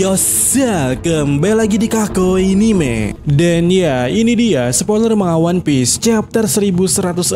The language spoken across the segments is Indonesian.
Yosa, kembali lagi di Kako Anime. Dan ya, ini dia spoiler manga One Piece chapter 1164,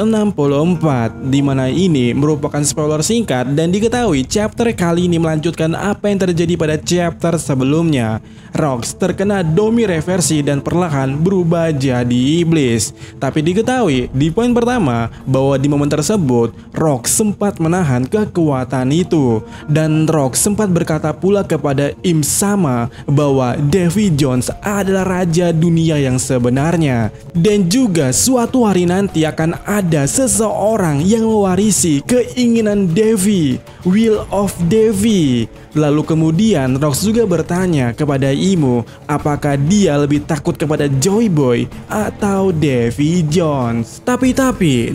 dimana ini merupakan spoiler singkat dan diketahui chapter kali ini melanjutkan apa yang terjadi pada chapter sebelumnya. Rox terkena domi reversi dan perlahan berubah jadi iblis. Tapi diketahui di poin pertama bahwa di momen tersebut Rox sempat menahan kekuatan itu, dan Rox sempat berkata pula kepada Im Sama bahwa Davy Jones adalah raja dunia yang sebenarnya, dan juga suatu hari nanti akan ada seseorang yang mewarisi keinginan Davy, Will of Davy. Lalu kemudian Rox juga bertanya kepada Imu apakah dia lebih takut kepada Joy Boy atau Davy Jones. Tapi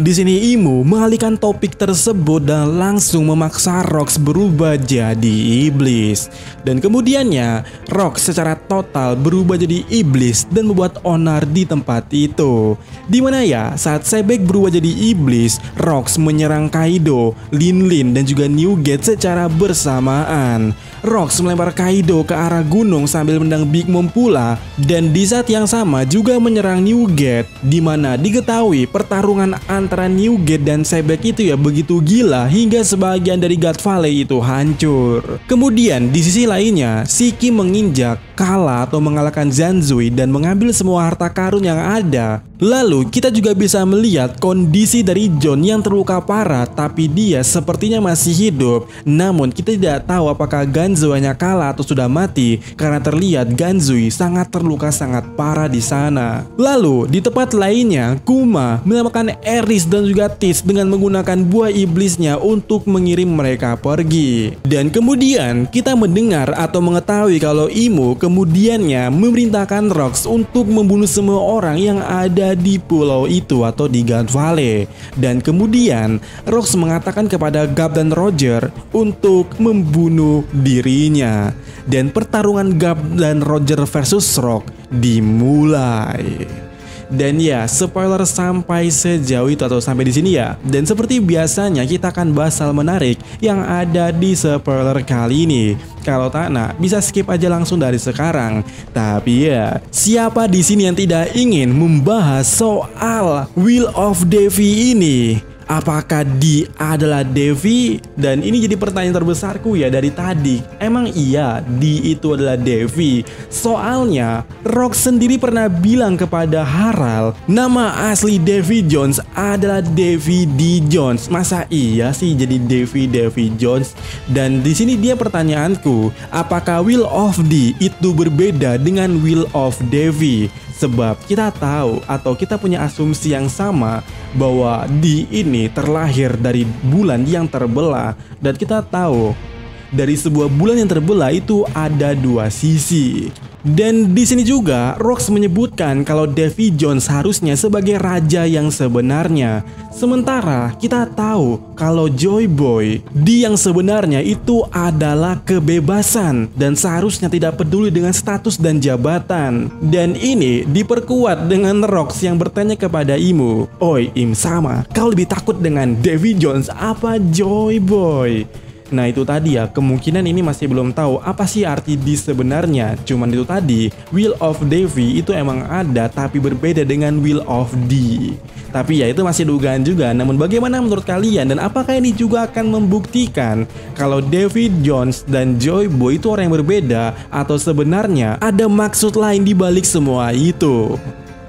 di sini Imu mengalihkan topik tersebut dan langsung memaksa Rox berubah jadi iblis. Dan kemudiannya Rox secara total berubah jadi iblis dan membuat onar di tempat itu. Dimana ya saat Sebek berubah jadi iblis, Rox menyerang Kaido, Lin dan juga Newgate secara bersamaan. Rox melempar Kaido ke arah gunung sambil menendang Big Mom pula, dan di saat yang sama juga menyerang Newgate, dimana diketahui pertarungan antara Newgate dan Sebek itu ya begitu gila hingga sebagian dari God Valley itu hancur. Kemudian di sisi lainnya, Shiki menginjak, kalah atau mengalahkan Zanzui dan mengambil semua harta karun yang ada. Lalu kita juga bisa melihat kondisi dari John yang terluka parah, tapi dia sepertinya masih hidup. Namun kita tidak tahu apakah Ganzui hanya kalah atau sudah mati, karena terlihat Ganzui sangat terluka sangat parah di sana. Lalu di tempat lainnya, Kuma menyelamatkan Eris dan juga Tis dengan menggunakan buah iblisnya untuk mengirim mereka pergi. Dan kemudian kita mendengar atau mengetahui kalau Imu kemudiannya memerintahkan Rox untuk membunuh semua orang yang ada di pulau itu atau di God Valley. Dan kemudian Rox mengatakan kepada Garp dan Roger untuk membunuh dirinya. Dan pertarungan Garp dan Roger versus Rock dimulai. Dan ya, spoiler sampai sejauh itu atau sampai di sini ya. Dan seperti biasanya kita akan bahas hal menarik yang ada di spoiler kali ini. Kalau tak nak, bisa skip aja langsung dari sekarang. Tapi ya, siapa di sini yang tidak ingin membahas soal Will of Davy ini? Apakah dia adalah Davy? Dan ini jadi pertanyaan terbesarku ya dari tadi. Emang iya dia itu adalah Davy? Soalnya Rox sendiri pernah bilang kepada Harald nama asli Davy Jones adalah Davy D. Jones. Masa iya sih jadi Davy Jones? Dan di sini dia pertanyaanku, apakah Will of D itu berbeda dengan Will of Davy? Sebab kita tahu atau kita punya asumsi yang sama bahwa D ini terlahir dari bulan yang terbelah, dan kita tahu dari sebuah bulan yang terbelah itu ada dua sisi. Dan di sini juga Rox menyebutkan kalau Davy Jones harusnya sebagai raja yang sebenarnya. Sementara kita tahu kalau Joy Boy, dia yang sebenarnya itu adalah kebebasan dan seharusnya tidak peduli dengan status dan jabatan. Dan ini diperkuat dengan Rox yang bertanya kepada Imu, "Oi Im Sama, kau lebih takut dengan Davy Jones apa Joy Boy?" Nah itu tadi ya, kemungkinan ini masih belum tahu apa sih arti D sebenarnya. Cuman itu tadi, Will of Davy itu emang ada tapi berbeda dengan Will of D. Tapi ya itu masih dugaan juga. Namun bagaimana menurut kalian, dan apakah ini juga akan membuktikan kalau Davy Jones dan Joy Boy itu orang yang berbeda, atau sebenarnya ada maksud lain di balik semua itu?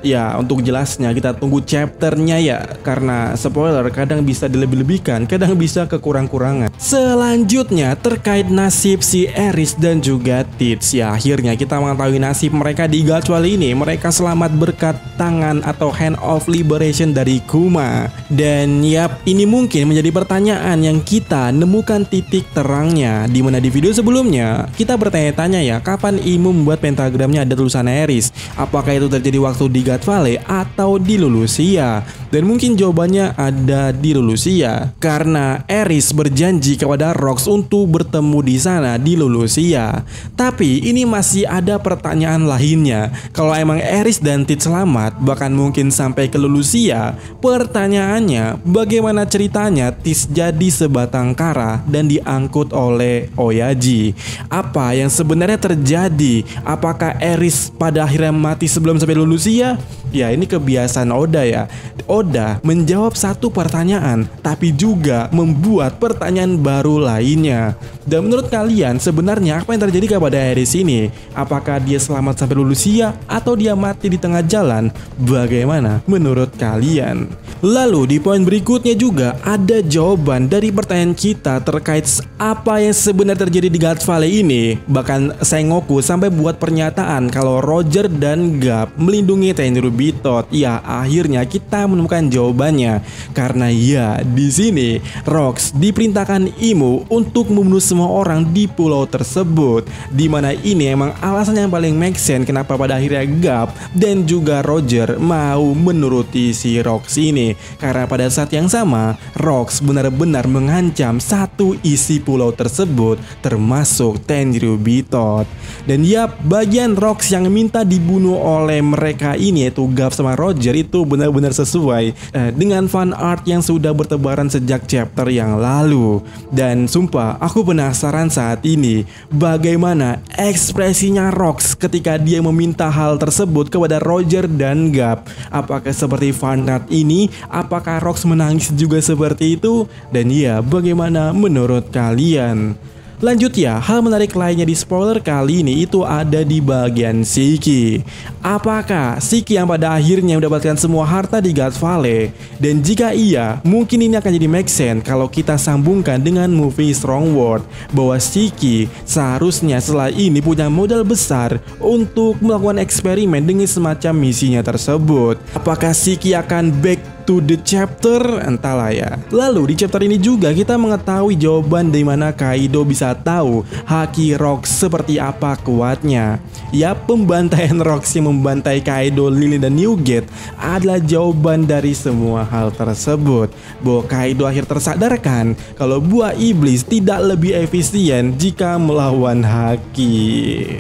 Ya untuk jelasnya kita tunggu chapternya ya, karena spoiler kadang bisa dilebih-lebihkan, kadang bisa kekurang-kurangan. Selanjutnya terkait nasib si Eris dan juga Tits, ya akhirnya kita mengetahui nasib mereka di God Valley ini. Mereka selamat berkat tangan atau hand of liberation dari Kuma. Dan yap, ini mungkin menjadi pertanyaan yang kita nemukan titik terangnya, dimana di video sebelumnya kita bertanya-tanya ya, kapan Imu membuat pentagramnya ada tulisan Eris? Apakah itu terjadi waktu di God Valley atau di Lulusia? Dan mungkin jawabannya ada di Lulusia, karena Aerys berjanji kepada Rox untuk bertemu di sana di Lulusia. Tapi ini masih ada pertanyaan lainnya. Kalau emang Aerys dan Tid selamat, bahkan mungkin sampai ke Lulusia, pertanyaannya bagaimana ceritanya Tis jadi sebatang kara dan diangkut oleh Oyaji? Apa yang sebenarnya terjadi? Apakah Aerys pada akhirnya mati sebelum sampai Lulusia? Ya, ini kebiasaan Oda ya. Oda menjawab satu pertanyaan, tapi juga membuat pertanyaan baru lainnya. Dan menurut kalian sebenarnya apa yang terjadi kepada Aerys ini? Apakah dia selamat sampai Lulusia atau dia mati di tengah jalan? Bagaimana menurut kalian? Lalu di poin berikutnya juga ada jawaban dari pertanyaan kita terkait apa yang sebenarnya terjadi di God Valley ini. Bahkan Sengoku sampai buat pernyataan kalau Roger dan Garp melindungi Tenryubito. Ya, akhirnya kita menemukan jawabannya. Karena ya, di sini Rox diperintahkan Imo untuk membunuh semua orang di pulau tersebut. Dimana ini emang alasan yang paling make sense kenapa pada akhirnya Garp dan juga Roger mau menuruti si Rox ini. Karena pada saat yang sama Rox benar-benar mengancam satu isi pulau tersebut, termasuk Tenryubito. Dan ya, bagian Rox yang minta dibunuh oleh mereka ini, yaitu Garp sama Roger, itu benar-benar sesuai dengan fan art yang sudah bertebaran sejak chapter yang lalu. Dan sumpah aku penasaran saat ini bagaimana ekspresinya Rox ketika dia meminta hal tersebut kepada Roger dan Garp. Apakah seperti fan art ini? Apakah Rox menangis juga seperti itu? Dan ya, bagaimana menurut kalian? Lanjut ya, hal menarik lainnya di spoiler kali ini itu ada di bagian Shiki. Apakah Shiki yang pada akhirnya mendapatkan semua harta di God Valley? Dan jika iya, mungkin ini akan jadi make sense kalau kita sambungkan dengan movie Strong World, bahwa Shiki seharusnya setelah ini punya modal besar untuk melakukan eksperimen dengan semacam misinya tersebut. Apakah Shiki akan back to the chapter? Entahlah ya. Lalu di chapter ini juga kita mengetahui jawaban dari mana Kaido bisa tahu haki Rox seperti apa kuatnya. Ya, pembantaian Rox yang membantai Kaido, Lily dan Newgate adalah jawaban dari semua hal tersebut. Bahwa Kaido akhir tersadarkan kalau buah iblis tidak lebih efisien jika melawan haki.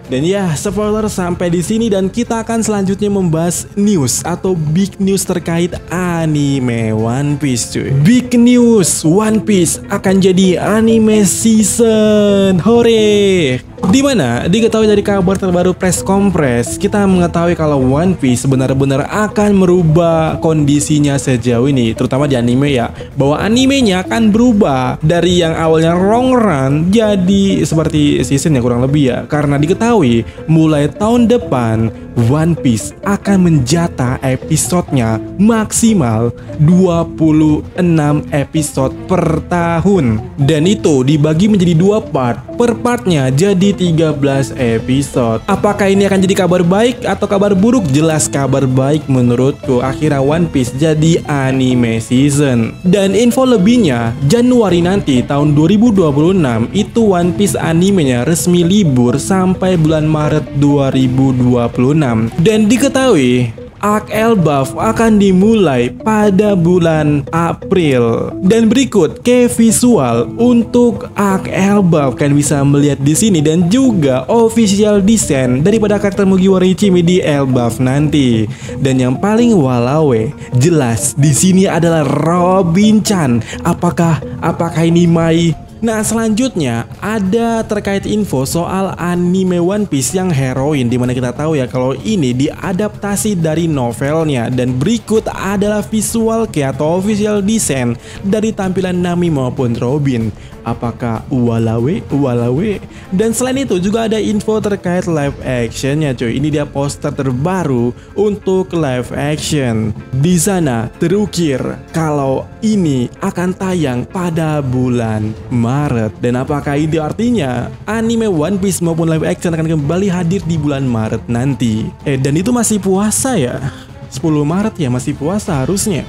Dan ya, spoiler sampai di sini, dan kita akan selanjutnya membahas news atau big news terkait anime One Piece, cuy. Big news, One Piece akan jadi anime season. Hore! Dimana diketahui dari kabar terbaru press conference, kita mengetahui kalau One Piece benar-benar akan merubah kondisinya sejauh ini, terutama di anime ya, bahwa animenya akan berubah dari yang awalnya long run jadi seperti season ya, kurang lebih ya. Karena diketahui mulai tahun depan One Piece akan menjatah episodenya maksimal 26 episode per tahun, dan itu dibagi menjadi 2 part. Per partnya jadi 13 episode. Apakah ini akan jadi kabar baik atau kabar buruk? Jelas kabar baik menurutku. Akhirnya One Piece jadi anime season. Dan info lebihnya, Januari nanti tahun 2026 itu One Piece animenya resmi libur sampai bulan Maret 2026. Dan diketahui Arc Elbaf akan dimulai pada bulan April. Dan berikut ke visual untuk Arc Elbaf, kan bisa melihat di sini, dan juga official design daripada karakter Mugiwara Ichimi di Elbaf nanti. Dan yang paling walawe, jelas di sini adalah Robin-chan. Apakah ini Mai? Nah, selanjutnya ada terkait info soal anime One Piece yang heroin, dimana kita tahu ya kalau ini diadaptasi dari novelnya. Dan berikut adalah visual key atau official design dari tampilan Nami maupun Robin. Apakah walawe? Dan selain itu juga ada info terkait live actionnya, cuy. Ini dia poster terbaru untuk live action. Di sana terukir kalau ini akan tayang pada bulan Maret. Dan apakah itu artinya anime One Piece maupun live action akan kembali hadir di bulan Maret nanti? Dan itu masih puasa ya? 10 Maret ya, masih puasa harusnya.